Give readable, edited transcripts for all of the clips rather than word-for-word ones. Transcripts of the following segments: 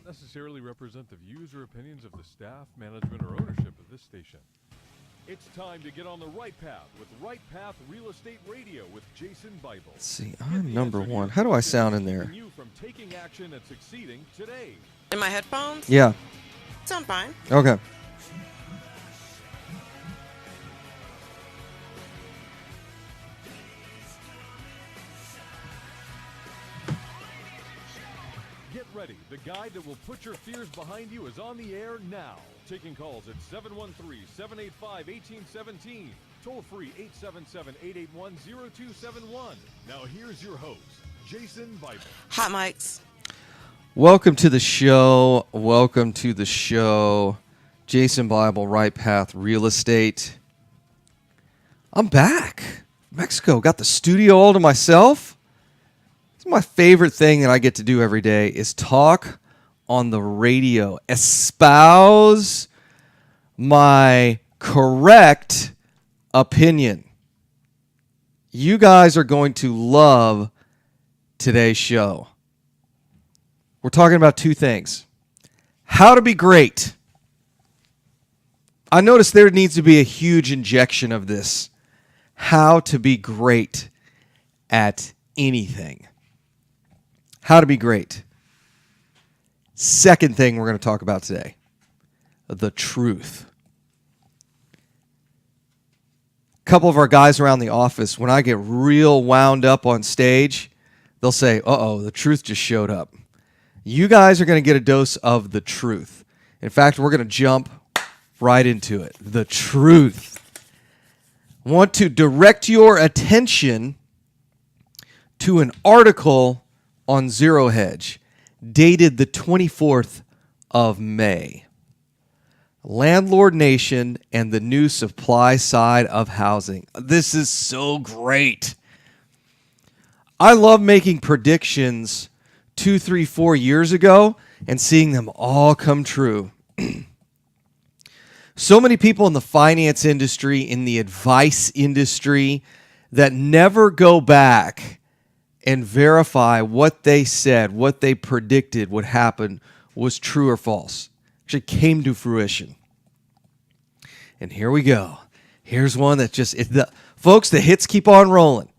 necessarily represent the views or opinions of the staff, management, or ownership of this station. It's time to get on the right path with Right Path Real Estate Radio with Jason Bible. Let's see, I'm number one. How do I sound in there? You from taking action and succeeding today. In my headphones? Yeah. Sound fine. Okay. Get ready. The guide that will put your fears behind you is on the air now. Taking calls at 713-785-1817. Toll free 877-881-0271. Now here's your host, Jason Bible. Hot mics. Welcome to the show. Welcome to the show. Jason Bible, Right Path Real Estate. I'm back. Mexico. Got the studio all to myself. It's my favorite thing that I get to do every day is talk on the radio. Espouse my correct opinion. You guys are going to love today's show. We're talking about two things. How to be great. I noticed there needs to be a huge injection of this. How to be great at anything. How to be great. Second thing we're going to talk about today. The truth. A couple of our guys around the office, when I get real wound up on stage, they'll say, uh-oh, the truth just showed up. You guys are going to get a dose of the truth. In fact, we're going to jump right into it. The truth. I want to direct your attention to an article on Zero Hedge, dated the 24th of May. Landlord Nation and the new supply side of housing. This is so great. I love making predictions 2, 3, 4 years ago and seeing them all come true. So many people in the finance industry, in the advice industry, that never go back and verify what they said, what they predicted would happen was true or false. Actually came to fruition. And here we go. Here's one that just, folks, the hits keep on rolling.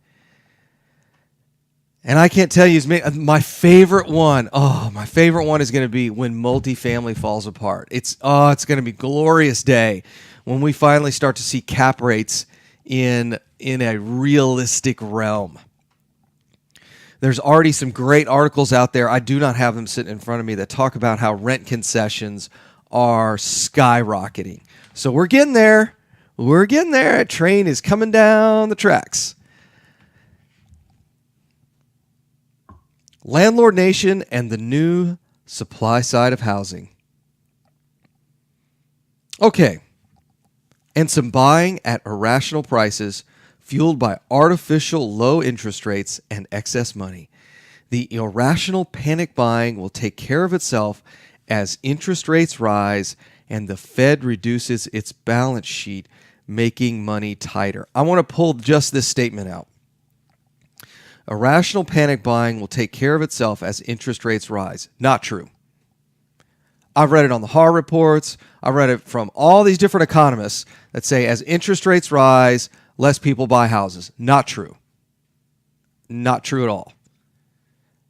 And I can't tell you, my favorite one. Oh, my favorite one is going to be when multifamily falls apart. It's going to be a glorious day when we finally start to see cap rates in a realistic realm. There's already some great articles out there. I do not have them sitting in front of me that talk about how rent concessions are skyrocketing. So we're getting there. We're getting there. A train is coming down the tracks. Landlord Nation and the new supply side of housing. Okay. And some buying at irrational prices fueled by artificial low interest rates and excess money. The irrational panic buying will take care of itself as interest rates rise and the Fed reduces its balance sheet, making money tighter. I want to pull just this statement out. Irrational panic buying will take care of itself as interest rates rise. Not true. I've read it on the HAR reports. I've read it from all these different economists that say as interest rates rise, less people buy houses. Not true. Not true at all.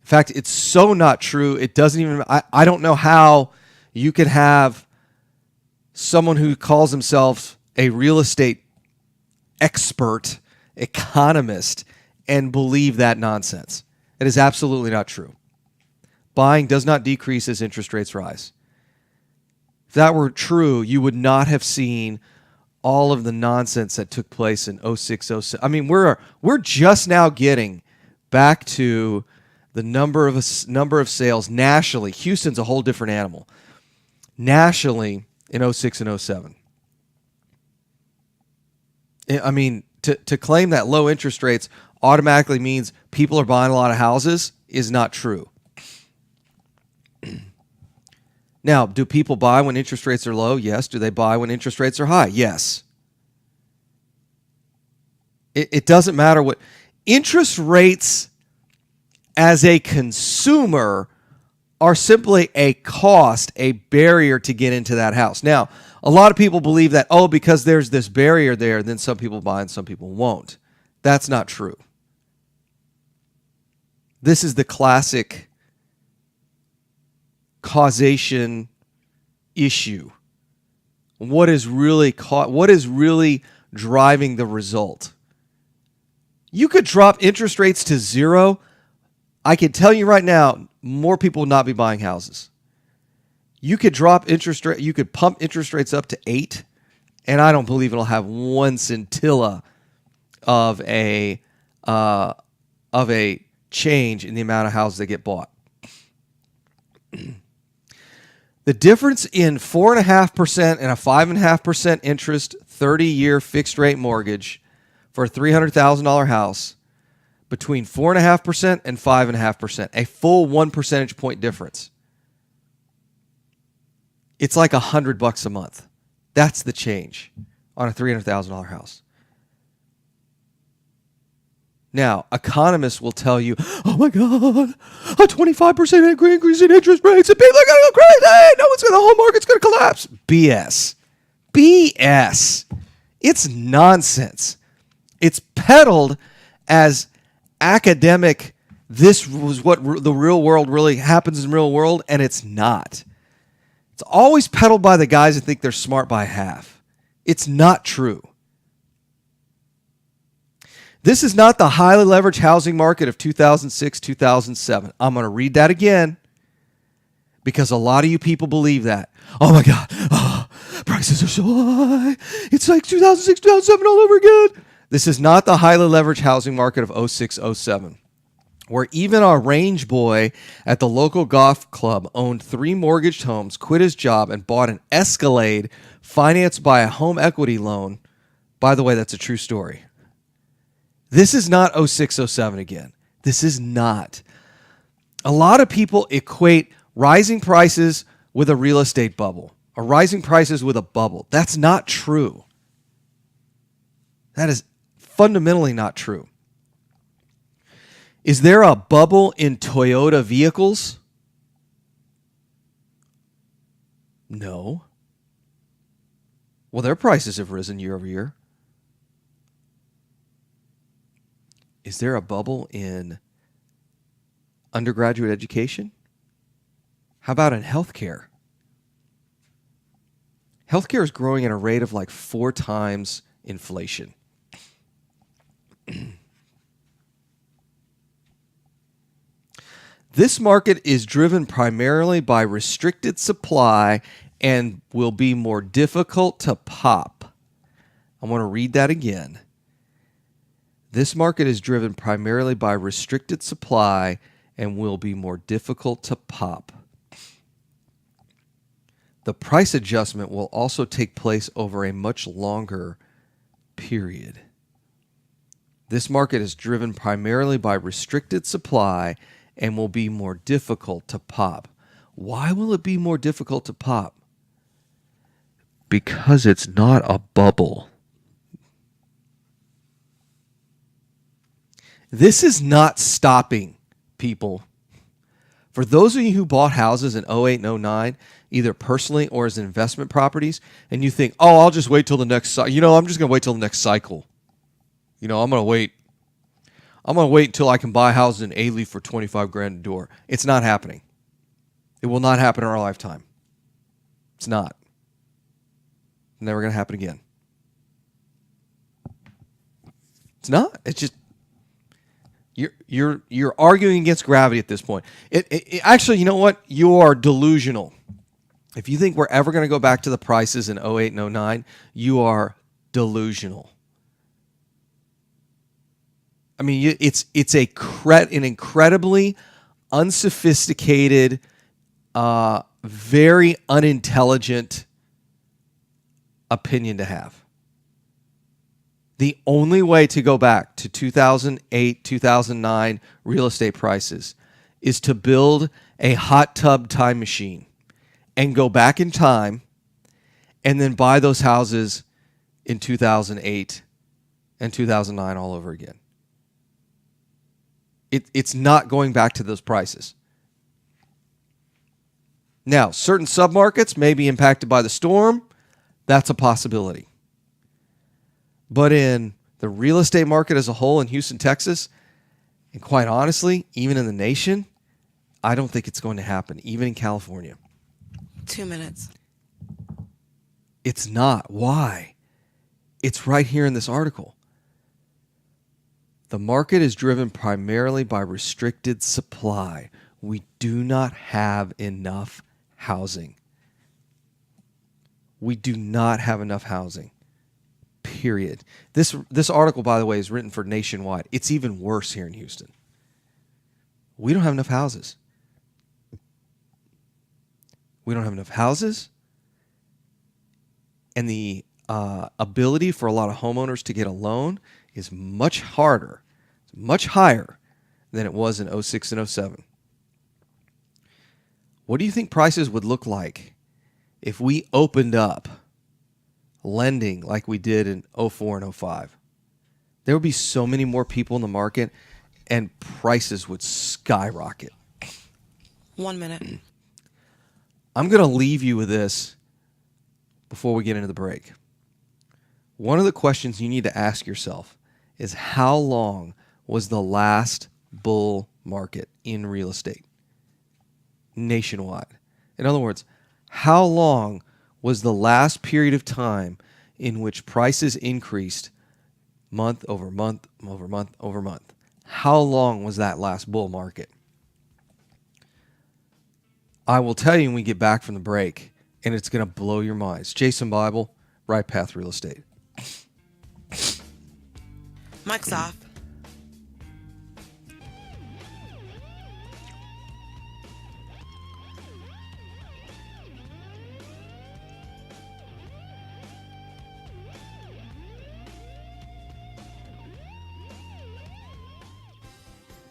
In fact, it's so not true, it doesn't even, I don't know how you could have someone who calls himself a real estate expert, economist, and believe that nonsense. It is absolutely not true. Buying does not decrease as interest rates rise. If that were true, you would not have seen all of the nonsense that took place in 06, 07. I mean, we're just now getting back to the number of sales nationally. Houston's a whole different animal. Nationally in 06 and 07. I mean, to claim that low interest rates automatically means people are buying a lot of houses is not true. Now, do people buy when interest rates are low? Yes. Do they buy when interest rates are high? Yes. It doesn't matter what. Interest rates as a consumer are simply a cost, a barrier to get into that house. Now, a lot of people believe that, because there's this barrier there, then some people buy and some people won't. That's not true. This is the classic causation issue. What is really driving the result? You could drop interest rates to 0. I can tell you right now, more people will not be buying houses. You could drop interest rate, you could pump interest rates up to 8, and I don't believe it'll have one scintilla of a change in the amount of houses that get bought. The difference in 4.5% and a 5.5% interest 30-year fixed rate mortgage for a $300,000 house, between 4.5% and 5.5%, a full 1 percentage point difference. It's like $100 a month. That's the change on a $300,000 house. Now, economists will tell you, oh my God, a 25% increase in interest rates and people are going to go crazy. The whole market's going to collapse. BS. BS. It's nonsense. It's peddled as academic. This was what the real world really happens in the real world, and it's not. It's always peddled by the guys that think they're smart by half. It's not true. This is not the highly leveraged housing market of 2006, 2007. I'm going to read that again because a lot of you people believe that. Oh my God, prices are so high. It's like 2006, 2007 all over again. This is not the highly leveraged housing market of 06, 07, where even our range boy at the local golf club owned 3 mortgaged homes, quit his job, and bought an Escalade financed by a home equity loan. By the way, that's a true story. This is not 06, 07 again. This is not. A lot of people equate rising prices with a real estate bubble, or rising prices with a bubble. That's not true. That is fundamentally not true. Is there a bubble in Toyota vehicles? No. Well, their prices have risen year over year. Is there a bubble in undergraduate education? How about in healthcare? Healthcare is growing at a rate of like 4 times inflation. This market is driven primarily by restricted supply and will be more difficult to pop. I want to read that again. This market is driven primarily by restricted supply and will be more difficult to pop. The price adjustment will also take place over a much longer period. This market is driven primarily by restricted supply and will be more difficult to pop. Why will it be more difficult to pop? Because it's not a bubble. This is not stopping people. For those of you who bought houses in 08 and 09, either personally or as investment properties, and you think, I'll just wait till the next cycle. I'm just going to wait till the next cycle. I'm going to wait. I'm going to wait until I can buy houses in A-Leaf for $25,000 a door. It's not happening. It will not happen in our lifetime. It's not. Never going to happen again. It's not. It's just you're arguing against gravity at this point. It actually, you know what? You are delusional. If you think we're ever going to go back to the prices in 08 and 09, you are delusional. I mean, it's an incredibly unsophisticated, very unintelligent opinion to have. The only way to go back to 2008, 2009 real estate prices is to build a hot tub time machine and go back in time and then buy those houses in 2008 and 2009 all over again. It's not going back to those prices. Now, certain submarkets may be impacted by the storm. That's a possibility. But in the real estate market as a whole in Houston, Texas, and quite honestly, even in the nation, I don't think it's going to happen, even in California. 2 minutes. It's not. Why? It's right here in this article. The market is driven primarily by restricted supply. We do not have enough housing. We do not have enough housing. Period. This article, by the way, is written for nationwide. It's even worse here in Houston. We don't have enough houses. We don't have enough houses. And the ability for a lot of homeowners to get a loan is much harder, much higher than it was in 06 and 07. What do you think prices would look like if we opened up lending like we did in 04 and 05? There would be so many more people in the market and prices would skyrocket. 1 minute. I'm going to leave you with this before we get into the break. One of the questions you need to ask yourself is, how long was the last bull market in real estate nationwide? In other words, how long was the last period of time in which prices increased month over month over month over month? How long was that last bull market? I will tell you when we get back from the break, and it's going to blow your minds. Jason Bible, Right Path Real Estate. Mic's off.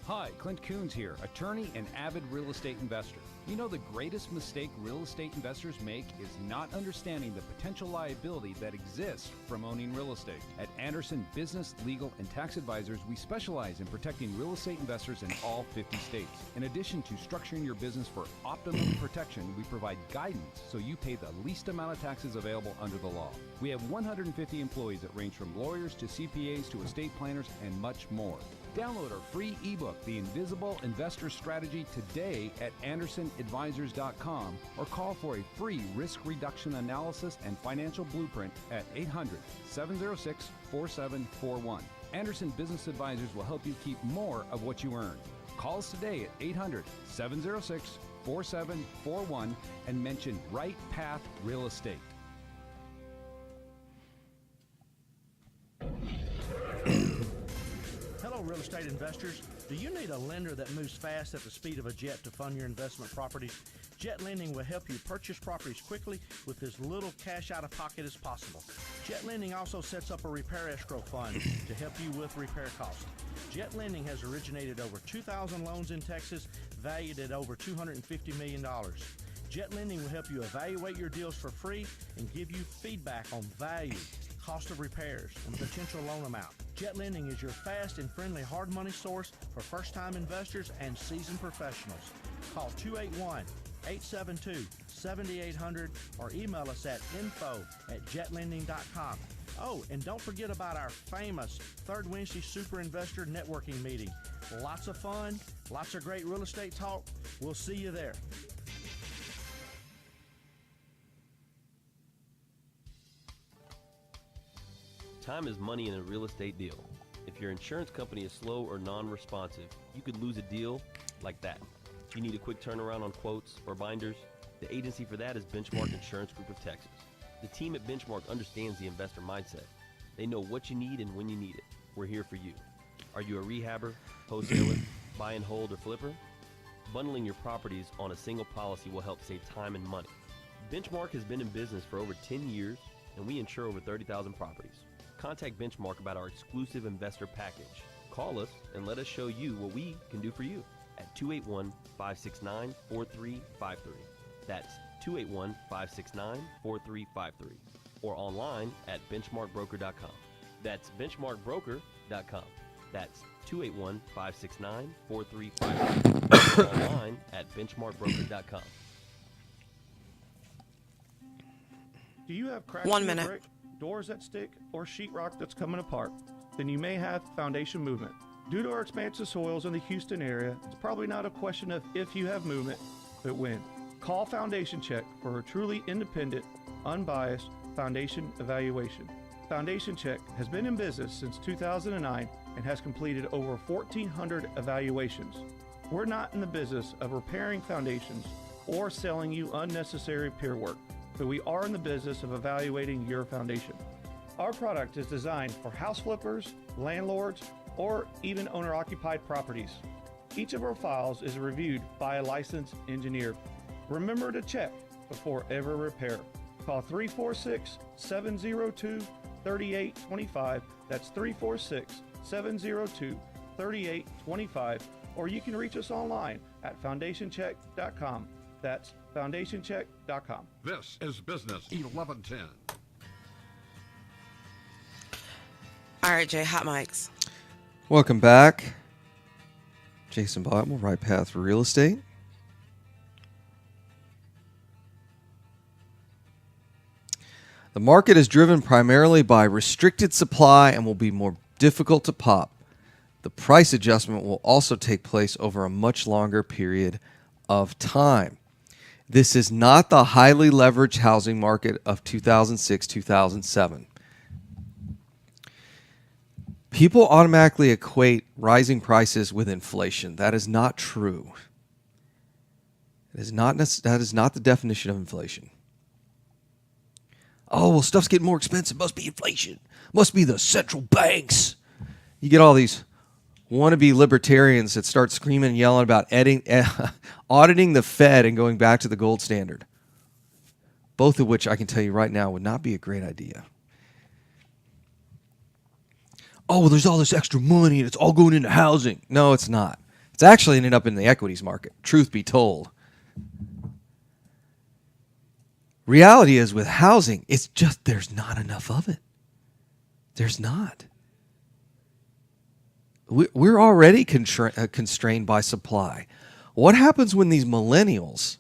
Hi, Clint Coons here, attorney and avid real estate investor. You know, the greatest mistake real estate investors make is not understanding the potential liability that exists from owning real estate. At Anderson Business, Legal, and Tax Advisors, we specialize in protecting real estate investors in all 50 states. In addition to structuring your business for optimum protection, we provide guidance so you pay the least amount of taxes available under the law. We have 150 employees that range from lawyers to CPAs to estate planners and much more. Download our free ebook, The Invisible Investor Strategy, today at AndersonAdvisors.com or call for a free risk reduction analysis and financial blueprint at 800-706-4741. Anderson Business Advisors will help you keep more of what you earn. Call us today at 800-706-4741 and mention Right Path Real Estate. Hello, real estate investors. Do you need a lender that moves fast at the speed of a jet to fund your investment properties? Jet Lending will help you purchase properties quickly with as little cash out of pocket as possible. Jet Lending also sets up a repair escrow fund to help you with repair costs. Jet Lending has originated over 2,000 loans in Texas, valued at over $250 million. Jet Lending will help you evaluate your deals for free and give you feedback on value, cost of repairs, and potential loan amount. Jet Lending is your fast and friendly hard money source for first-time investors and seasoned professionals. Call 281-872-7800 or email us at info@jetlending.com. Oh, and don't forget about our famous Third Wednesday Super Investor Networking Meeting. Lots of fun, lots of great real estate talk. We'll see you there. Time is money in a real estate deal. If your insurance company is slow or non-responsive, you could lose a deal like that. If you need a quick turnaround on quotes or binders, the agency for that is Benchmark Insurance Group of Texas. The team at Benchmark understands the investor mindset. They know what you need and when you need it. We're here for you. Are you a rehabber, wholesaler, buy and hold, or flipper? Bundling your properties on a single policy will help save time and money. Benchmark has been in business for over 10 years, and we insure over 30,000 properties. Contact Benchmark about our exclusive investor package. Call us and let us show you what we can do for you at 281-569-4353. That's 281-569-4353. Or online at benchmarkbroker.com. That's benchmarkbroker.com. That's 281-569-4353. Or online at benchmarkbroker.com. Do you have cracks 1 in your minute. brick, doors that stick, or sheetrock that's coming apart? Then you may have foundation movement. Due to our expansive soils in the Houston area, it's probably not a question of if you have movement, but when. Call Foundation Check for a truly independent, unbiased foundation evaluation. Foundation Check has been in business since 2009 and has completed over 1,400 evaluations. We're not in the business of repairing foundations or selling you unnecessary peer work, but we are in the business of evaluating your foundation. Our product is designed for house flippers, landlords, or even owner-occupied properties. Each of our files is reviewed by a licensed engineer. Remember to check before ever repair. Call 346-702-3825. That's 346-702-3825. Or you can reach us online at foundationcheck.com. That's foundationcheck.com. This is Business 1110. All right, Jay, hot mics. Welcome back. Jason Bible, Right Path Real Estate. The market is driven primarily by restricted supply and will be more difficult to pop. The price adjustment will also take place over a much longer period of time. This is not the highly leveraged housing market of 2006-2007. People automatically equate rising prices with inflation. That is not true. That is not the definition of inflation. Oh, well, stuff's getting more expensive. Must be inflation. Must be the central banks. You get all these wannabe libertarians that start screaming and yelling about auditing the Fed and going back to the gold standard. Both of which I can tell you right now would not be a great idea. Oh, well, there's all this extra money and it's all going into housing. No, it's not. It's actually ended up in the equities market, truth be told. Reality is with housing, it's just there's not enough of it. There's not. We're already constrained by supply. What happens when these millennials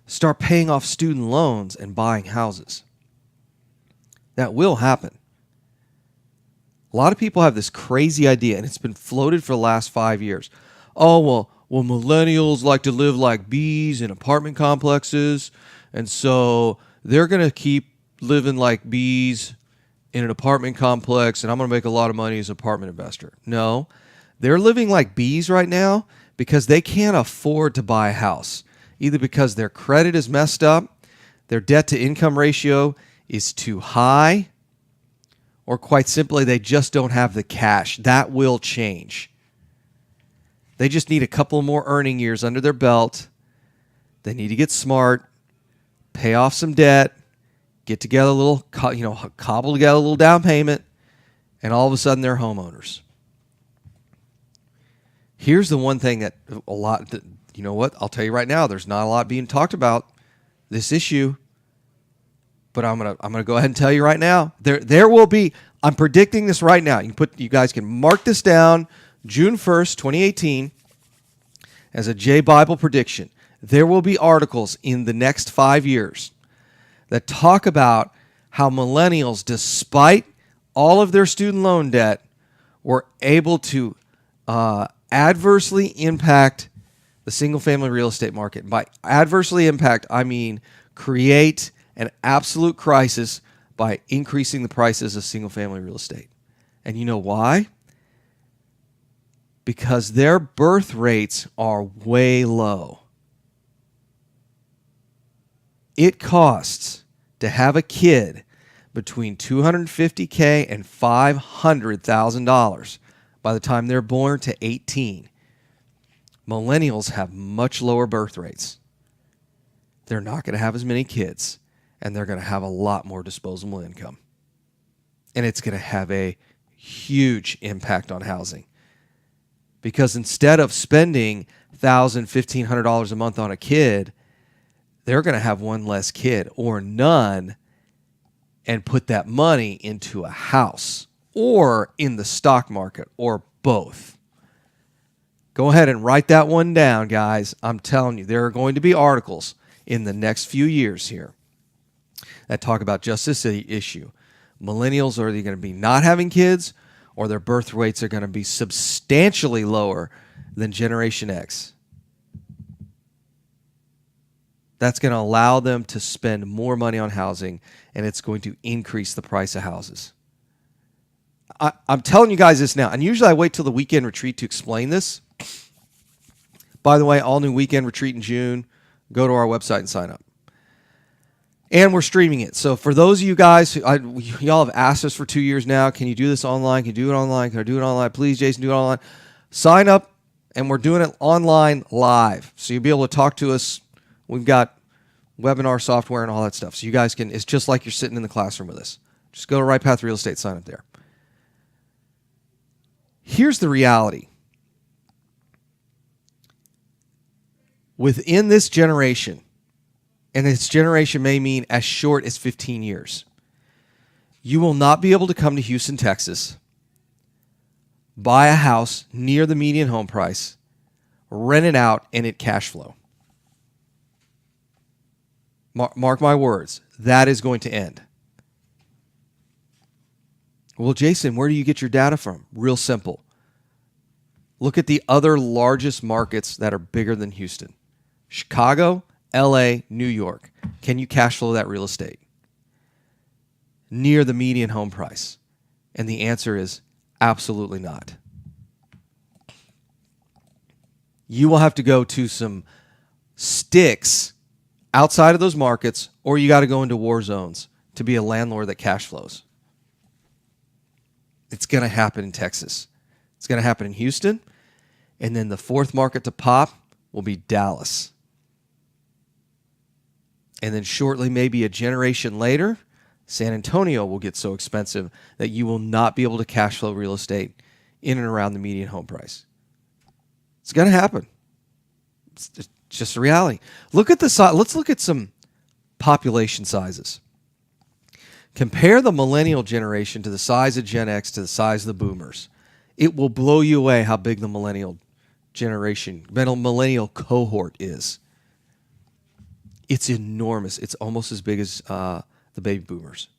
start paying off student loans and buying houses? That will happen. A lot of people have this crazy idea, and it's been floated for the last 5 years. Oh, well, millennials like to live like bees in apartment complexes, and so they're going to keep living like bees in an apartment complex, and I'm going to make a lot of money as an apartment investor. No, they're living like bees right now because they can't afford to buy a house, either because their credit is messed up, their debt-to-income ratio is too high, or quite simply, they just don't have the cash. That will change. They just need a couple more earning years under their belt. They need to get smart, pay off some debt, get together a little, cobble together a little down payment, and all of a sudden they're homeowners. Here's the one thing that you know what? I'll tell you right now, there's not a lot being talked about this issue. But I'm gonna go ahead and tell you right now, there will be. I'm predicting this right now. You guys can mark this down, June 1st, 2018, as a J Bible prediction. There will be articles in the next 5 years that talk about how millennials, despite all of their student loan debt, were able to adversely impact the single-family real estate market. By adversely impact, I mean create an absolute crisis by increasing the prices of single-family real estate. And you know why? Because their birth rates are way low. It costs to have a kid between $250K and $500,000 by the time they're born to 18. Millennials have much lower birth rates. They're not going to have as many kids, and they're going to have a lot more disposable income. And it's going to have a huge impact on housing. Because instead of spending $1,000, $1,500 a month on a kid, they're going to have one less kid or none and put that money into a house or in the stock market or both. Go ahead and write that one down, guys. I'm telling you, there are going to be articles in the next few years here that talk about just this issue. Millennials are either going to be not having kids, or their birth rates are going to be substantially lower than Generation X. That's going to allow them to spend more money on housing, and it's going to increase the price of houses. I'm telling you guys this now, and usually I wait till the weekend retreat to explain this. By the way, all new weekend retreat in June. Go to our website and sign up. And we're streaming it. So for those of you guys, y'all have asked us for 2 years now, can you do this online? Can you do it online? Can I do it online? Please, Jason, do it online. Sign up, and we're doing it online live. So you'll be able to talk to us. We've got webinar software and all that stuff. So you guys can, it's just like you're sitting in the classroom with us. Just go to Right Path Real Estate, sign up there. Here's the reality. Within this generation, and this generation may mean as short as 15 years, you will not be able to come to Houston, Texas, buy a house near the median home price, rent it out, and it cash flow. Mark my words, that is going to end. Well, Jason, where do you get your data from? Real simple. Look at the other largest markets that are bigger than Houston. Chicago, LA, New York. Can you cash flow that real estate near the median home price? And the answer is absolutely not. You will have to go to some sticks outside of those markets, or you got to go into war zones to be a landlord that cash flows. It's going to happen in Texas. It's going to happen in Houston. And then the fourth market to pop will be Dallas. And then shortly, maybe a generation later, San Antonio will get so expensive that you will not be able to cash flow real estate in and around the median home price. It's going to happen. It's just a reality. Look at the size. Let's look at some population sizes. Compare the millennial generation to the size of Gen X to the size of the boomers. It will blow you away how big the millennial generation, millennial cohort is. It's enormous. It's almost as big as the baby boomers.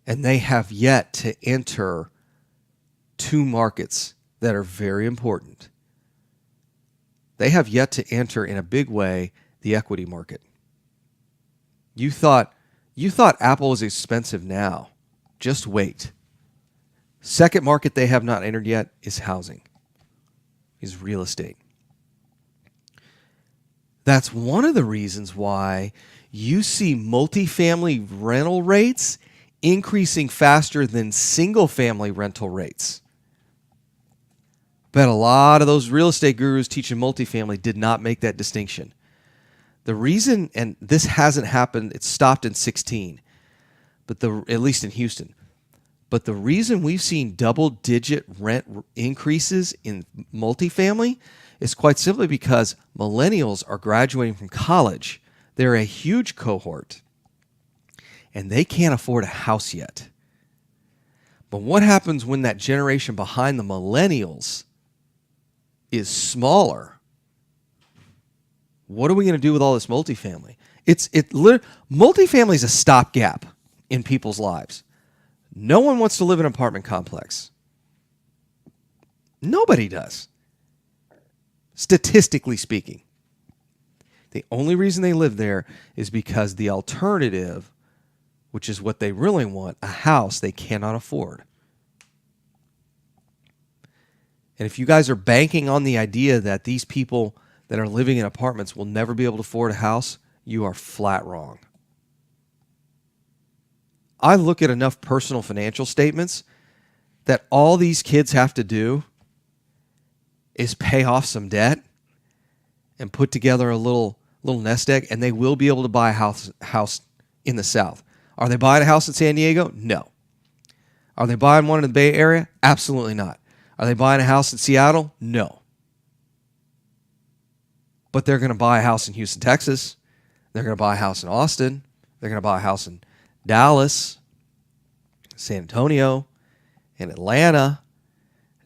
And they have yet to enter two markets that are very important. They have yet to enter in a big way the equity market. You thought Apple was expensive now. Just wait. Second market they have not entered yet is housing, is real estate. That's one of the reasons why you see multifamily rental rates increasing faster than single-family rental rates. Bet a lot of those real estate gurus teaching multifamily did not make that distinction. The reason, and this hasn't happened, it stopped in 16, but at least in Houston. But the reason we've seen double-digit rent increases in multifamily is quite simply because millennials are graduating from college. They're a huge cohort, and they can't afford a house yet. But what happens when that generation behind the millennials is smaller? What are we going to do with all this multifamily? Multifamily is a stopgap in people's lives. No one wants to live in an apartment complex. Nobody does. Statistically speaking. The only reason they live there is because the alternative, which is what they really want, a house they cannot afford. And if you guys are banking on the idea that these people that are living in apartments will never be able to afford a house, you are flat wrong. I look at enough personal financial statements that all these kids have to do is pay off some debt and put together a little nest egg, and they will be able to buy a house in the South. Are they buying a house in San Diego? No. Are they buying one in the Bay Area? Absolutely not. Are they buying a house in Seattle? No. But they're going to buy a house in Houston, Texas. They're going to buy a house in Austin. They're going to buy a house in Dallas, San Antonio, in Atlanta,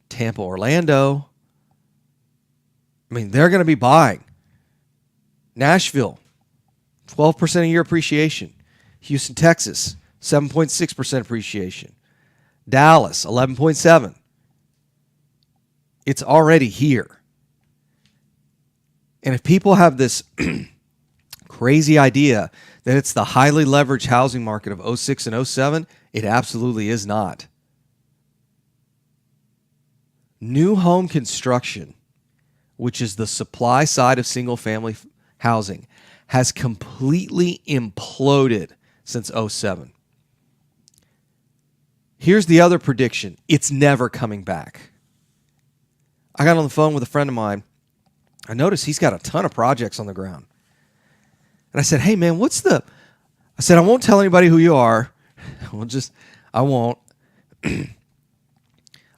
Tampa, Orlando. I mean, they're going to be buying. Nashville, 12% a year appreciation. Houston, Texas, 7.6% appreciation. Dallas, 11.7%. It's already here. And if people have this crazy idea that it's the highly leveraged housing market of 06 and 07, it absolutely is not. New home construction, which is the supply side of single-family housing, has completely imploded since 07. Here's the other prediction. It's never coming back. I got on the phone with a friend of mine. I noticed he's got a ton of projects on the ground. And I said, hey, man, I said, I won't tell anybody who you are. I won't. I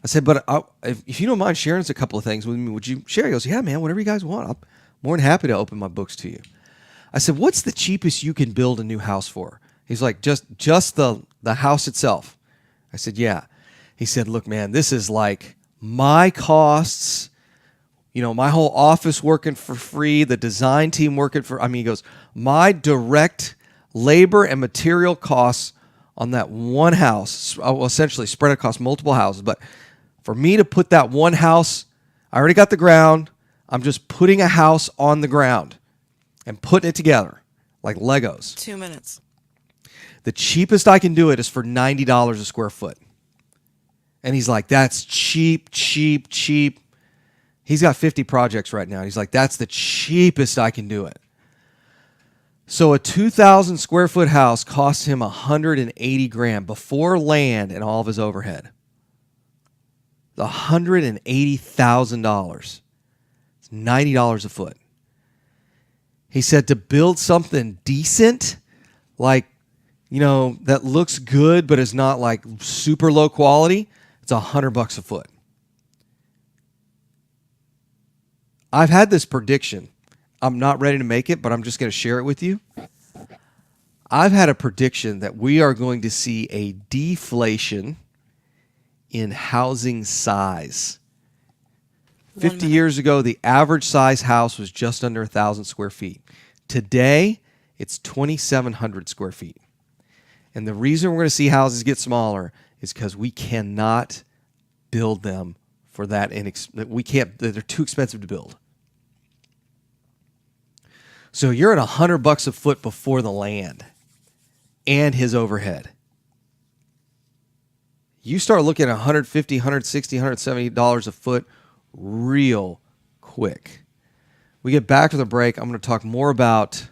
said, but if you don't mind sharing us a couple of things with me, would you share? He goes, yeah, man, whatever you guys want. I'm more than happy to open my books to you. I said, what's the cheapest you can build a new house for? He's like, just the house itself. I said, yeah. He said, look, man, this is like my costs, my whole office working for free, the design team working he goes, my direct labor and material costs on that one house, essentially spread across multiple houses. But for me to put that one house, I already got the ground. I'm just putting a house on the ground and putting it together like Legos. 2 minutes. The cheapest I can do it is for $90 a square foot. And he's like, that's cheap. He's got 50 projects right now. He's like, that's the cheapest I can do it. So a 2,000 square foot house costs him $180,000 before land and all of his overhead. $180,000. It's $90 a foot. He said to build something decent, like, that looks good but is not like super low quality, it's $100 a foot. I've had this prediction. I'm not ready to make it, but I'm just going to share it with you. I've had a prediction that we are going to see a deflation in housing size. 50 years ago, the average size house was just under 1,000 square feet. Today, it's 2,700 square feet. And the reason we're going to see houses get smaller is because we cannot build them for that. They're too expensive to build. So you're at $100 a foot before the land and his overhead. You start looking at $150, $160, $170 a foot real quick. We get back to the break. I'm going to talk more about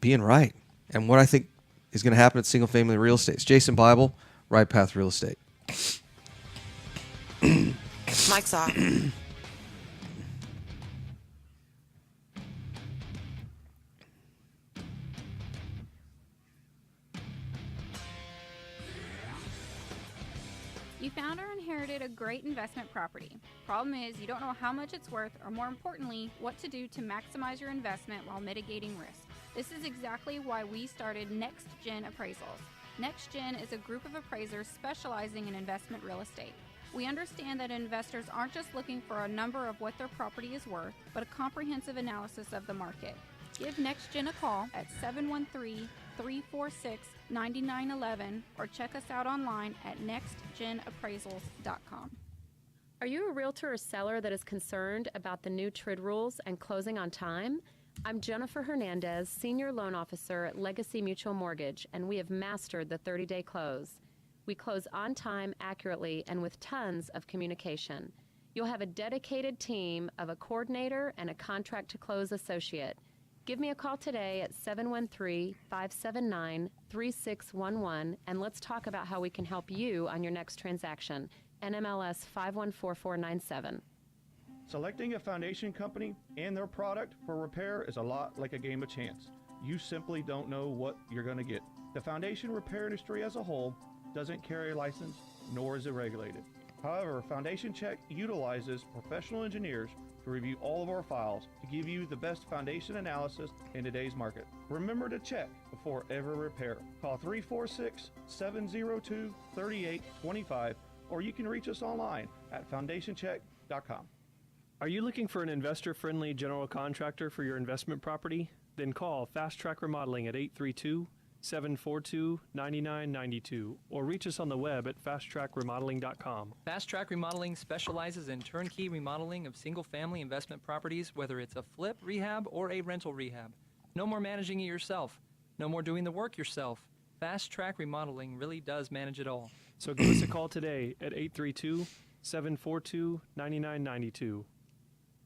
being right and what I think is going to happen at single-family real estate. It's Jason Bible, Right Path Real Estate. Mike's off. You found or inherited a great investment property. Problem is, you don't know how much it's worth, or more importantly, what to do to maximize your investment while mitigating risk. This is exactly why we started Next Gen Appraisals. Next Gen is a group of appraisers specializing in investment real estate. We understand that investors aren't just looking for a number of what their property is worth, but a comprehensive analysis of the market. Give Next Gen a call at 713-346-9911 or check us out online at nextgenappraisals.com. Are you a realtor or seller that is concerned about the new TRID rules and closing on time? I'm Jennifer Hernandez, Senior Loan Officer at Legacy Mutual Mortgage, and we have mastered the 30-day close. We close on time, accurately, and with tons of communication. You'll have a dedicated team of a coordinator and a contract-to-close associate. Give me a call today at 713-579-3611, and let's talk about how we can help you on your next transaction. NMLS 514497. Selecting a foundation company and their product for repair is a lot like a game of chance. You simply don't know what you're going to get. The foundation repair industry as a whole doesn't carry a license, nor is it regulated. However, Foundation Check utilizes professional engineers to review all of our files to give you the best foundation analysis in today's market. Remember to check before every repair. Call 346-702-3825, or you can reach us online at foundationcheck.com. Are you looking for an investor-friendly general contractor for your investment property? then call Fast Track Remodeling at 832-742-9992 or reach us on the web at fasttrackremodeling.com. Fast Track Remodeling specializes in turnkey remodeling of single-family investment properties, whether it's a flip, rehab, or a rental rehab. No more managing it yourself. No more doing the work yourself. Fast Track Remodeling really does manage it all. So give us a call today at 832-742-9992.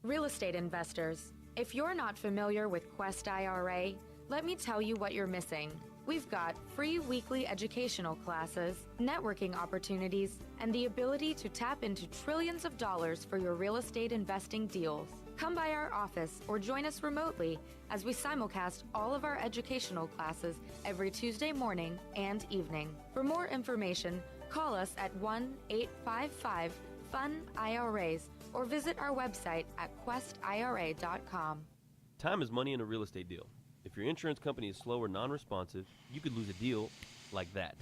Real estate investors, if you're not familiar with Quest IRA, let me tell you what you're missing. We've got free weekly educational classes, networking opportunities, and the ability to tap into trillions of dollars for your real estate investing deals. Come by our office or join us remotely as we simulcast all of our educational classes every Tuesday morning and evening. For more information, call us at 1-855-FUN-IRAs or visit our website at questira.com. Time is money in a real estate deal. If your insurance company is slow or non-responsive, you could lose a deal like that.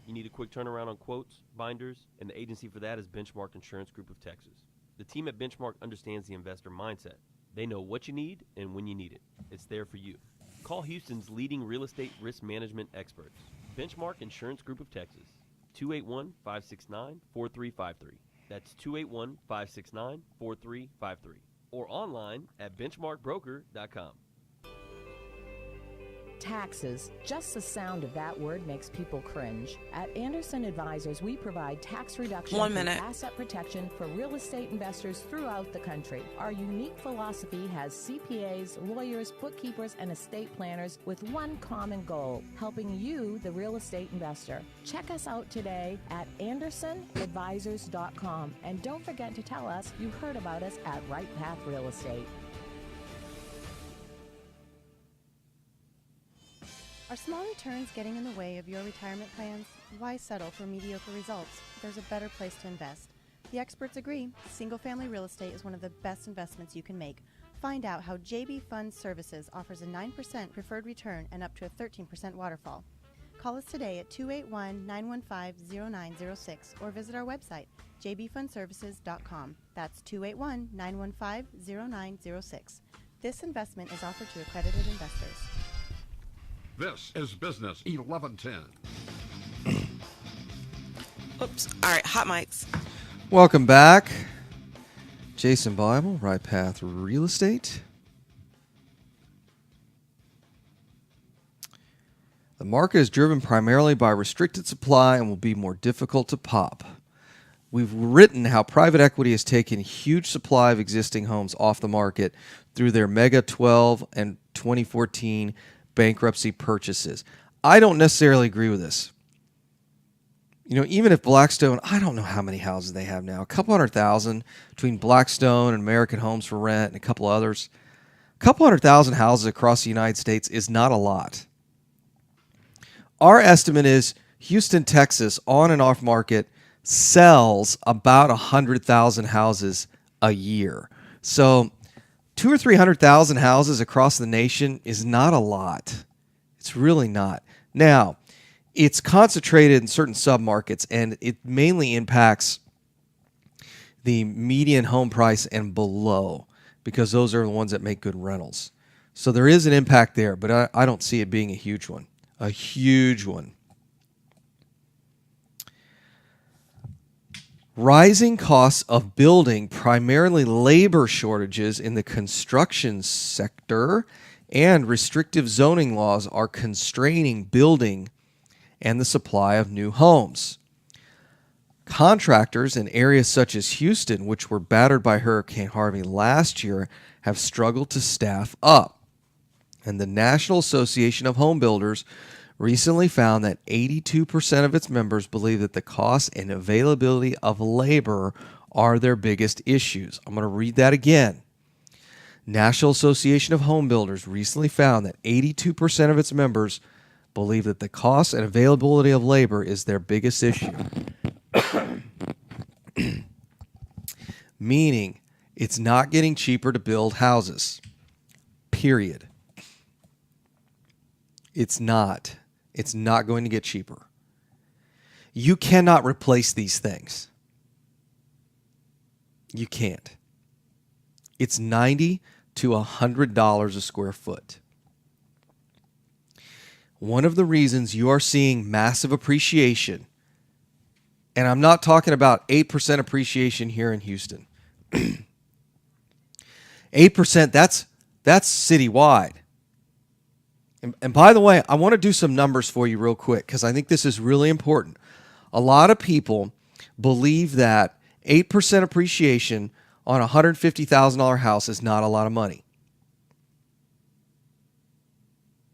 You need a quick turnaround on quotes, binders, and the agency for that is Benchmark Insurance Group of Texas. The team at Benchmark understands the investor mindset. They know what you need and when you need it. It's there for you. Call Houston's leading real estate risk management experts, Benchmark Insurance Group of Texas, 281-569-4353. That's 281-569-4353. Or online at benchmarkbroker.com. Taxes. Just the sound of that word makes people cringe. At Anderson Advisors, we provide tax reduction and asset protection for real estate investors throughout the country. Our unique philosophy has CPAs, lawyers, bookkeepers, and estate planners with one common goal, helping you, the real estate investor. Check us out today at AndersonAdvisors.com. And don't forget to tell us you heard about us at Right Path Real Estate. Are small returns getting in the way of your retirement plans? Why settle for mediocre results? There's a better place to invest. The experts agree. Single-family real estate is one of the best investments you can make. Find out how JB Fund Services offers a 9% preferred return and up to a 13% waterfall. Call us today at 281-915-0906 or visit our website, jbfundservices.com. That's 281-915-0906. This investment is offered to accredited investors. This is Business 1110. Oops. All right, hot mics. Welcome back. Jason Bible, Right Path Real Estate. The market is driven primarily by restricted supply and will be more difficult to pop. We've written how private equity has taken a huge supply of existing homes off the market through their Mega 12 and 2014 bankruptcy purchases. I don't necessarily agree with this. You know, even if Blackstone, I don't know how many houses they have now, a couple 100,000 between Blackstone and American Homes for Rent and a couple others. A couple 100,000 houses across the United States is not a lot. Our estimate is Houston, Texas, on and off market, sells about 100,000 houses a year. So 200,000 or 300,000 houses across the nation is not a lot. It's really not. Now, it's concentrated in certain submarkets, and it mainly impacts the median home price and below, because those are the ones that make good rentals. So there is an impact there, but I don't see it being a huge one. A huge one. Rising costs of building, primarily labor shortages in the construction sector, and restrictive zoning laws are constraining building and the supply of new homes. Contractors in areas such as Houston, which were battered by Hurricane Harvey last year, have struggled to staff up. And the National Association of Home Builders recently found that 82% of its members believe that the cost and availability of labor are their biggest issues. I'm going to read that again. National Association of Home Builders recently found that 82% of its members believe that the cost and availability of labor is their biggest issue. Meaning, it's not getting cheaper to build houses. Period. It's not. It's not going to get cheaper. You cannot replace these things. You can't. It's $90 to $100 a square foot. one of the reasons you are seeing massive appreciation, and I'm not talking about 8% appreciation here in Houston. 8%, that's citywide. And by the way, I want to do some numbers for you real quick because I think this is really important. A lot of people believe that 8% appreciation on a $150,000 house is not a lot of money.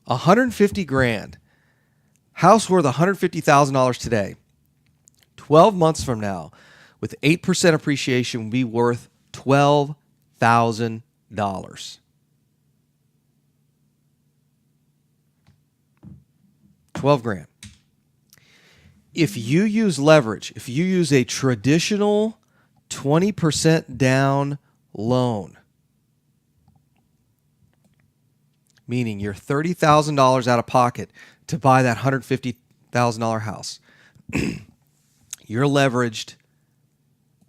$150,000, house worth $150,000 today, 12 months from now, with 8% appreciation, will be worth $12,000. $12,000. If you use leverage, if you use a traditional 20% down loan, meaning you're $30,000 out of pocket to buy that $150,000 house, you're leveraged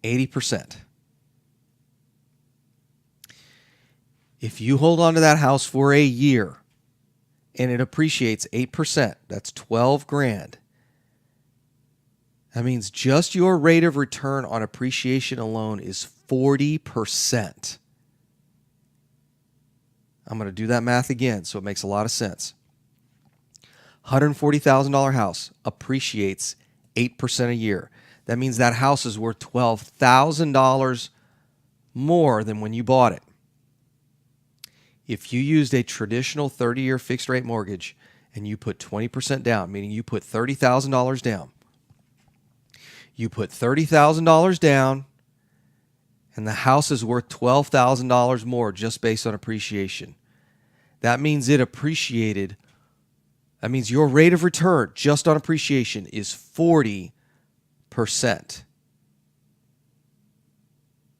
80%. If you hold on to that house for a year and it appreciates 8%, that's $12,000. That means just your rate of return on appreciation alone is 40%. I'm going to do that math again so it makes a lot of sense. $140,000 house appreciates 8% a year. That means that house is worth $12,000 more than when you bought it. If you used a traditional 30-year fixed rate mortgage and you put 20% down, meaning you put $30,000 down, you put $30,000 down, and the house is worth $12,000 more just based on appreciation. That means it appreciated. That means your rate of return just on appreciation is 40%.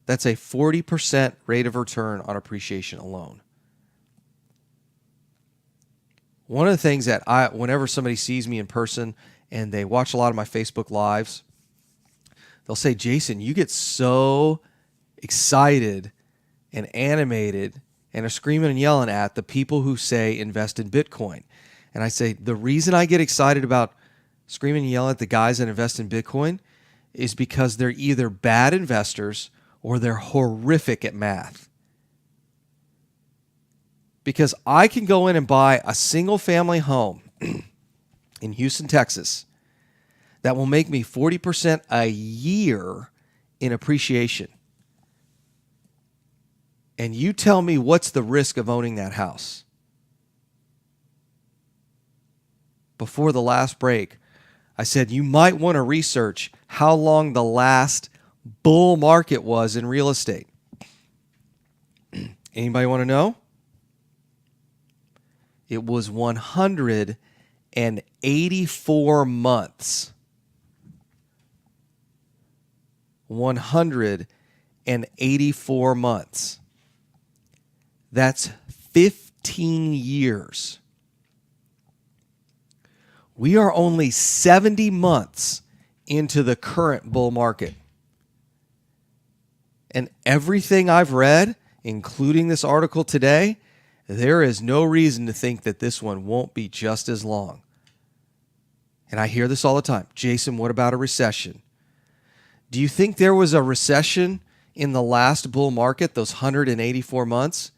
That's a 40% rate of return on appreciation alone. One of the things that whenever somebody sees me in person and they watch a lot of my Facebook Lives, they'll say, Jason, you get so excited and animated and are screaming and yelling at the people who say invest in Bitcoin. And I say, the reason I get excited about screaming and yelling at the guys that invest in Bitcoin is because they're either bad investors or they're horrific at math. Because I can go in and buy a single family home in Houston, Texas, that will make me 40% a year in appreciation. And you tell me what's the risk of owning that house. Before the last break, I said you might want to research how long the last bull market was in real estate. Anybody want to know? It was 184 months. 184 months. That's 15 years. We are only 70 months into the current bull market. And everything I've read, including this article today, there is no reason to think that this one won't be just as long. And I hear this all the time. Jason, what about a recession? Do you think there was a recession in the last bull market, those 184 months?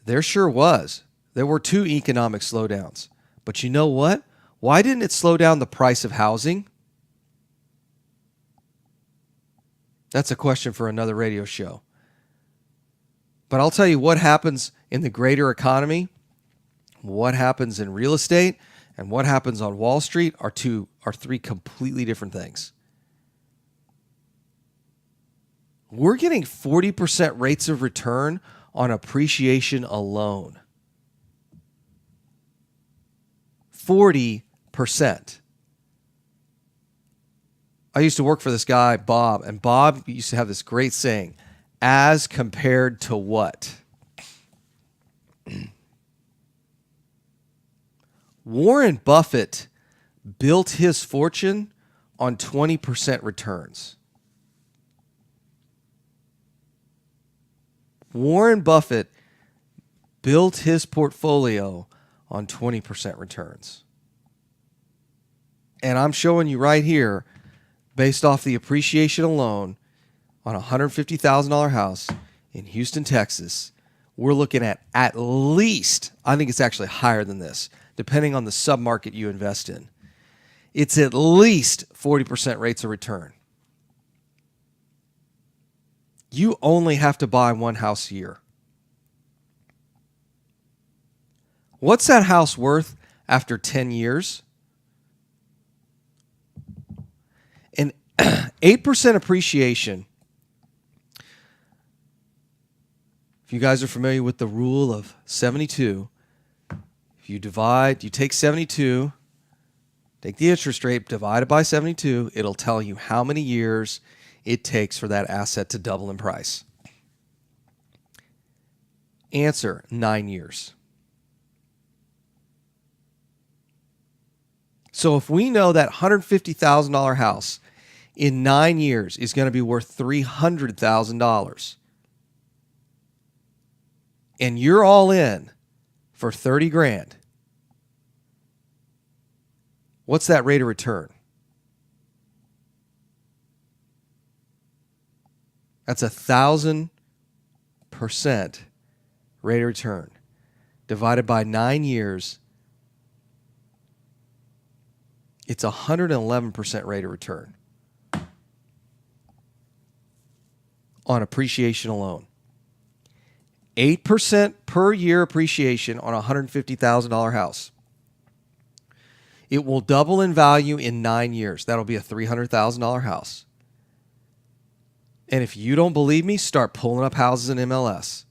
There sure was. There were 2 economic slowdowns. But you know what? Why didn't it slow down the price of housing? That's a question for another radio show. But I'll tell you what happens in the greater economy, what happens in real estate, and what happens on Wall Street are 3 completely different things. We're getting 40% rates of return on appreciation alone. 40%. I used to work for this guy, Bob, and Bob used to have this great saying, as compared to what? Warren Buffett built his fortune on 20% returns. Warren Buffett built his portfolio on 20% returns. And I'm showing you right here, based off the appreciation alone on a $150,000 house in Houston, Texas, we're looking at least, I think it's actually higher than this, depending on the submarket you invest in. It's at least 40% rates of return. You only have to buy one house a year. What's that house worth after 10 years? And 8% appreciation. If you guys are familiar with the rule of 72, if you take 72, take the interest rate, divide it by 72, it'll tell you how many years it takes for that asset to double in price. Answer, 9 years. So if we know that $150,000 house in 9 years is going to be worth $300,000, and you're all in for 30 grand, what's that rate of return? That's 1,000% rate of return divided by 9 years. It's 111% rate of return on appreciation alone. 8% per year appreciation on a $150,000 house. It will double in value in 9 years. That'll be a $300,000 house. And if you don't believe me, start pulling up houses in MLS.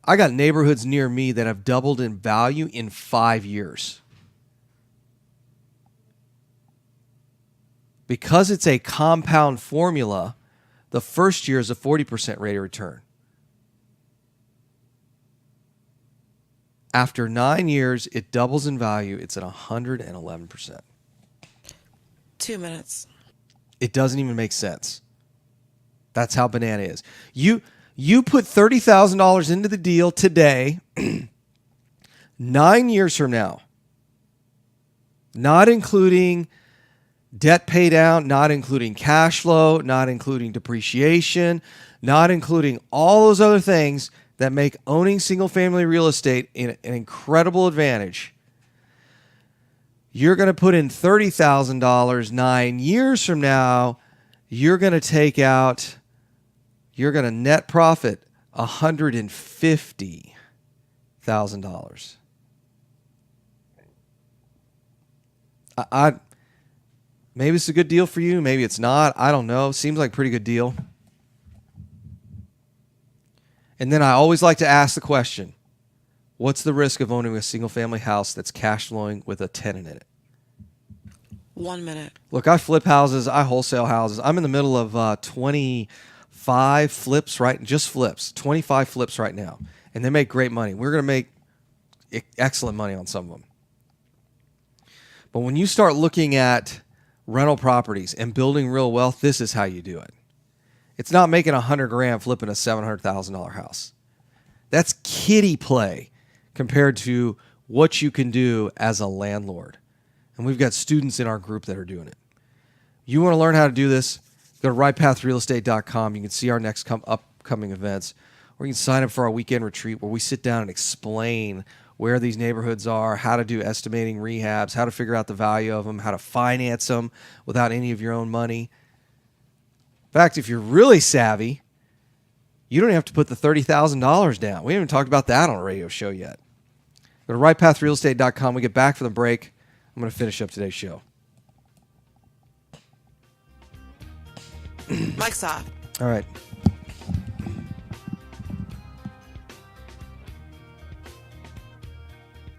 I got neighborhoods near me that have doubled in value in 5 years. Because it's a compound formula, the first year is a 40% rate of return. After 9 years, it doubles in value. It's at 111%. 2 minutes. It doesn't even make sense. That's how banana is. You put $30,000 into the deal today, 9 years from now, not including debt pay down, not including cash flow, not including depreciation, not including all those other things that make owning single-family real estate an incredible advantage. You're going to put in $30,000 9 years from now. You're going to net profit $150,000. Maybe it's a good deal for you. Maybe it's not. I don't know. Seems like a pretty good deal. And then I always like to ask the question, what's the risk of owning a single-family house that's cash flowing with a tenant in it? 1 minute. Look, I flip houses. I wholesale houses. I'm in the middle of 25 flips, right? Just flips. 25 flips right now. And they make great money. We're going to make excellent money on some of them. But when you start looking at rental properties and building real wealth, this is how you do it. It's not making $100 grand flipping a $700,000 house. That's kiddie play compared to what you can do as a landlord. And we've got students in our group that are doing it. You want to learn how to do this? Go to rightpathrealestate.com. You can see our next upcoming events. Or you can sign up for our weekend retreat where we sit down and explain where these neighborhoods are, how to do estimating rehabs, how to figure out the value of them, how to finance them without any of your own money. In fact, if you're really savvy, you don't have to put the $30,000 down. We haven't even talked about that on a radio show yet. Go to rightpathrealestate.com. We get back from the break. I'm going to finish up today's show. Mike's off. All right.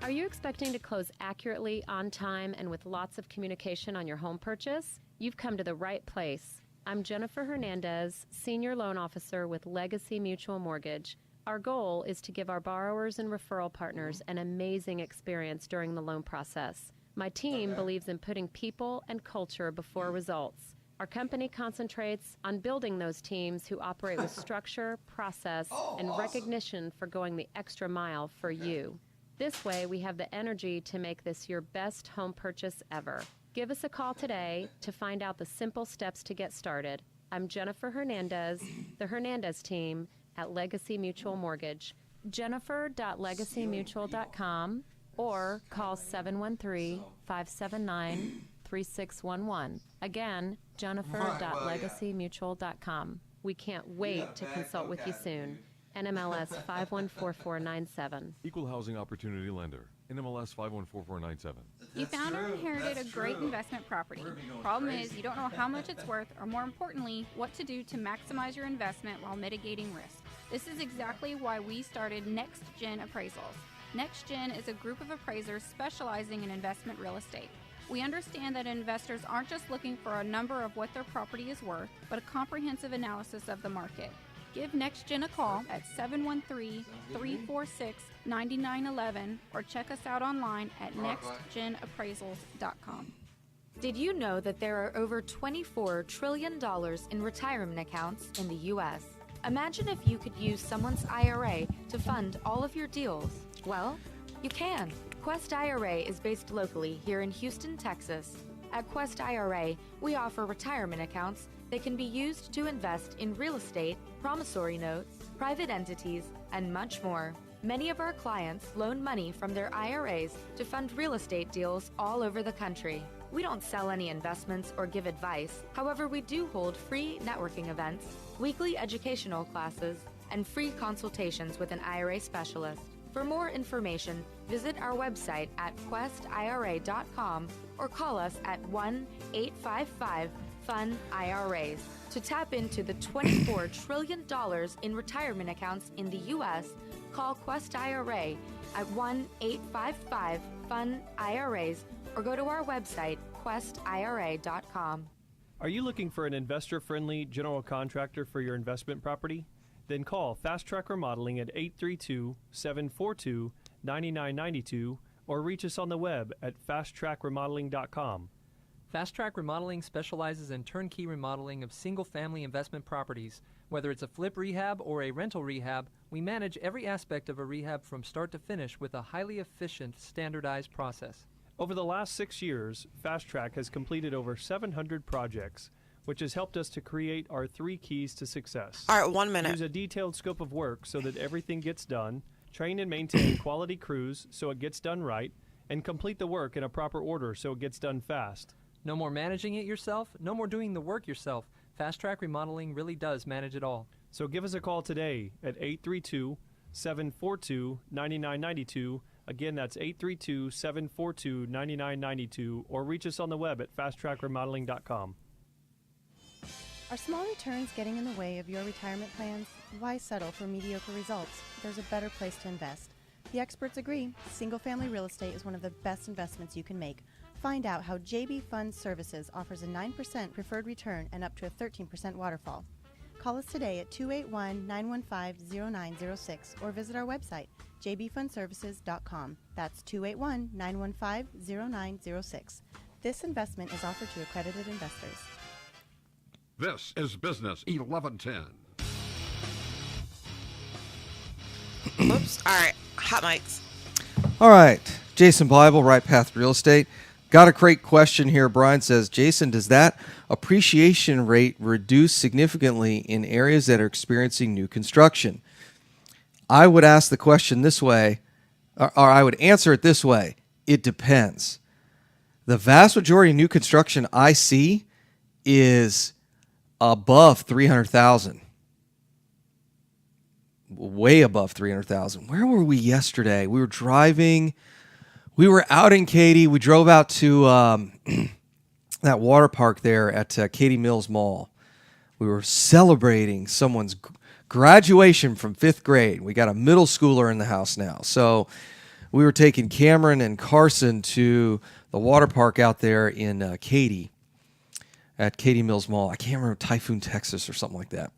Are you expecting to close accurately, on time, and with lots of communication on your home purchase? You've come to the right place. I'm Jennifer Hernandez, Senior Loan Officer with Legacy Mutual Mortgage. Our goal is to give our borrowers and referral partners an amazing experience during the loan process. My team believes in putting people and culture before results. Our company concentrates on building those teams who operate with structure, process, and recognition for going the extra mile for you. This way, we have the energy to make this your best home purchase ever. Give us a call today to find out the simple steps to get started. I'm Jennifer Hernandez, the Hernandez team at Legacy Mutual Mortgage. Jennifer.legacymutual.com or call 713-579-3611. Again, Jennifer.legacymutual.com. We can't wait to consult with you soon. NMLS 514497. Equal Housing Opportunity Lender. NMLS 514497. You found or inherited a great investment property. Problem is, you don't know how much it's worth, or more importantly, what to do to maximize your investment while mitigating risk. This is exactly why we started Next Gen Appraisals. Next Gen is a group of appraisers specializing in investment real estate. We understand that investors aren't just looking for a number of what their property is worth, but a comprehensive analysis of the market. Give NextGen a call at 713-346-9911 or check us out online at nextgenappraisals.com. Did you know that there are over $24 trillion in retirement accounts in the U.S.? Imagine if you could use someone's IRA to fund all of your deals. Well, you can. Quest IRA is based locally here in Houston, Texas. At Quest IRA, we offer retirement accounts that can be used to invest in real estate, promissory notes, private entities, and much more. Many of our clients loan money from their IRAs to fund real estate deals all over the country. We don't sell any investments or give advice. However, we do hold free networking events, weekly educational classes, and free consultations with an IRA specialist. For more information, visit our website at questira.com or call us at 1-855-FUN-IRAs. To tap into the $24 trillion in retirement accounts in the U.S., call Quest IRA at 1-855-FUN-IRAs or go to our website, questira.com. Are you looking for an investor-friendly general contractor for your investment property? Then call Fast Track Remodeling at 832-742-9992 or reach us on the web at fasttrackremodeling.com. Fast Track Remodeling specializes in turnkey remodeling of single-family investment properties. Whether it's a flip rehab or a rental rehab, we manage every aspect of a rehab from start to finish with a highly efficient, standardized process. Over the last 6 years, Fast Track has completed over 700 projects, which has helped us to create our 3 keys to success. All right, 1 minute. Use a detailed scope of work so that everything gets done, train and maintain quality crews so it gets done right, and complete the work in a proper order so it gets done fast. No more managing it yourself, no more doing the work yourself. Fast Track Remodeling really does manage it all. So give us a call today at 832-742-9992. Again, that's 832-742-9992, or reach us on the web at fasttrackremodeling.com. Are small returns getting in the way of your retirement plans? Why settle for mediocre results? There's a better place to invest. The experts agree, single-family real estate is one of the best investments you can make. Find out how JB Fund Services offers a 9% preferred return and up to a 13% waterfall. Call us today at 281-915-0906 or visit our website, jbfundservices.com. That's 281-915-0906. This investment is offered to accredited investors. This is Business 1110. Whoops. All right. Hot mics. All right. Jason Bible, Right Path Real Estate. Got a great question here. Brian says, Jason, does that appreciation rate reduce significantly in areas that are experiencing new construction? I would ask the question this way, or I would answer it this way. It depends. The vast majority of new construction I see is above 300,000. Way above 300,000. Where were we yesterday? We were driving. We were out in Katy. We drove out to that water park there at Katy Mills Mall. We were celebrating someone's graduation from 5th grade. We got a middle schooler in the house now. So we were taking Cameron and Carson to the water park out there in Katy at Katy Mills Mall. I can't remember, Typhoon, Texas or something like that.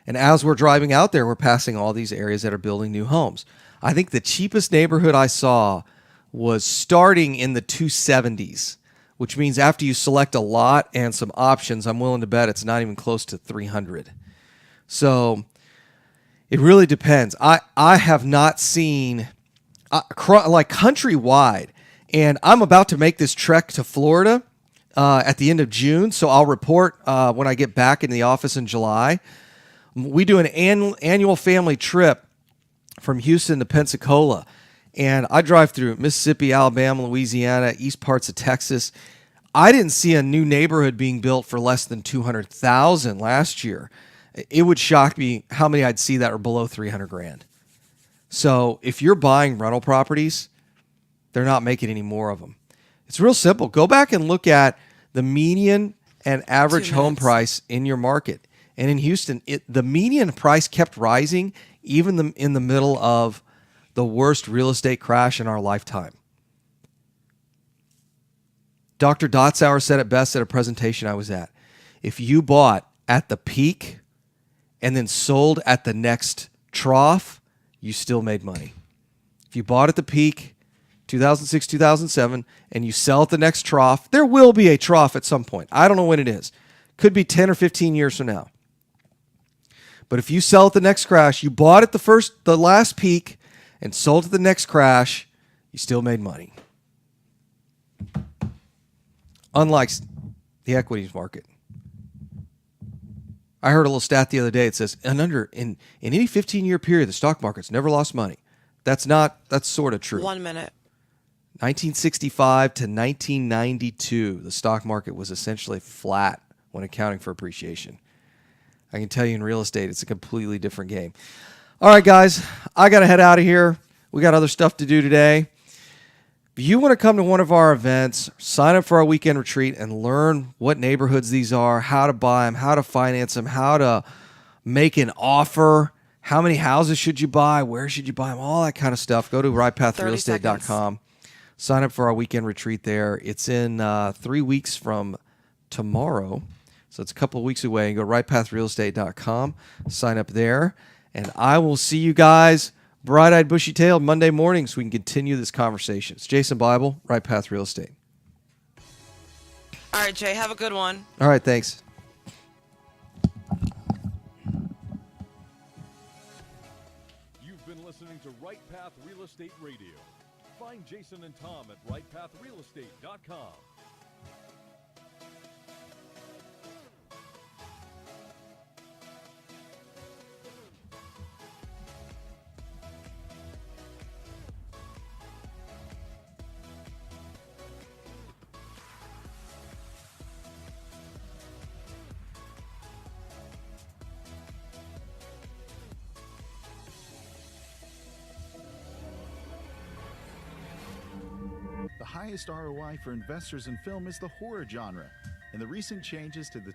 And as we're driving out there, we're passing all these areas that are building new homes. I think the cheapest neighborhood I saw was starting in the 270s, which means after you select a lot and some options, I'm willing to bet it's not even close to 300. So it really depends. I have not seen like countrywide. And I'm about to make this trek to Florida at the end of June, so I'll report when I get back in the office in July. We do an annual family trip from Houston to Pensacola, and I drive through Mississippi, Alabama, Louisiana, east parts of Texas. I didn't see a new neighborhood being built for less than $200,000 last year. It would shock me how many I'd see that are below $300,000. So if you're buying rental properties, they're not making any more of them. It's real simple. Go back and look at the median and average home price in your market. And in Houston, the median price kept rising even in the middle of the worst real estate crash in our lifetime. Dr. Dotzauer said it best at a presentation I was at. If you bought at the peak and then sold at the next trough, you still made money. If you bought at the peak, 2006, 2007, and you sell at the next trough, there will be a trough at some point. I don't know when it is. Could be 10 or 15 years from now. But if you sell at the next crash, you bought at the last peak and sold at the next crash, you still made money. Unlike the equities market. I heard a little stat the other day. It says, in any 15-year period, the stock market's never lost money. That's sort of true. 1 minute. 1965 to 1992, the stock market was essentially flat when accounting for appreciation. I can tell you in real estate, it's a completely different game. All right, guys, I got to head out of here. We got other stuff to do today. If you want to come to one of our events, sign up for our weekend retreat and learn what neighborhoods these are, how to buy them, how to finance them, how to make an offer, how many houses should you buy, where should you buy them, all that kind of stuff. Go to RightPathRealEstate.com. Sign up for our weekend retreat there. It's in 3 weeks from tomorrow, so it's a couple of weeks away. Go to RightPathRealEstate.com. Sign up there, and I will see you guys bright-eyed, bushy-tailed Monday morning so we can continue this conversation. It's Jason Bible, Right Path Real Estate. All right, Jay, have a good one. All right, thanks. You've been listening to Right Path Real Estate Radio. Find Jason and Tom at rightpathrealestate.com. The highest ROI for investors in film is the horror genre, and the recent changes to the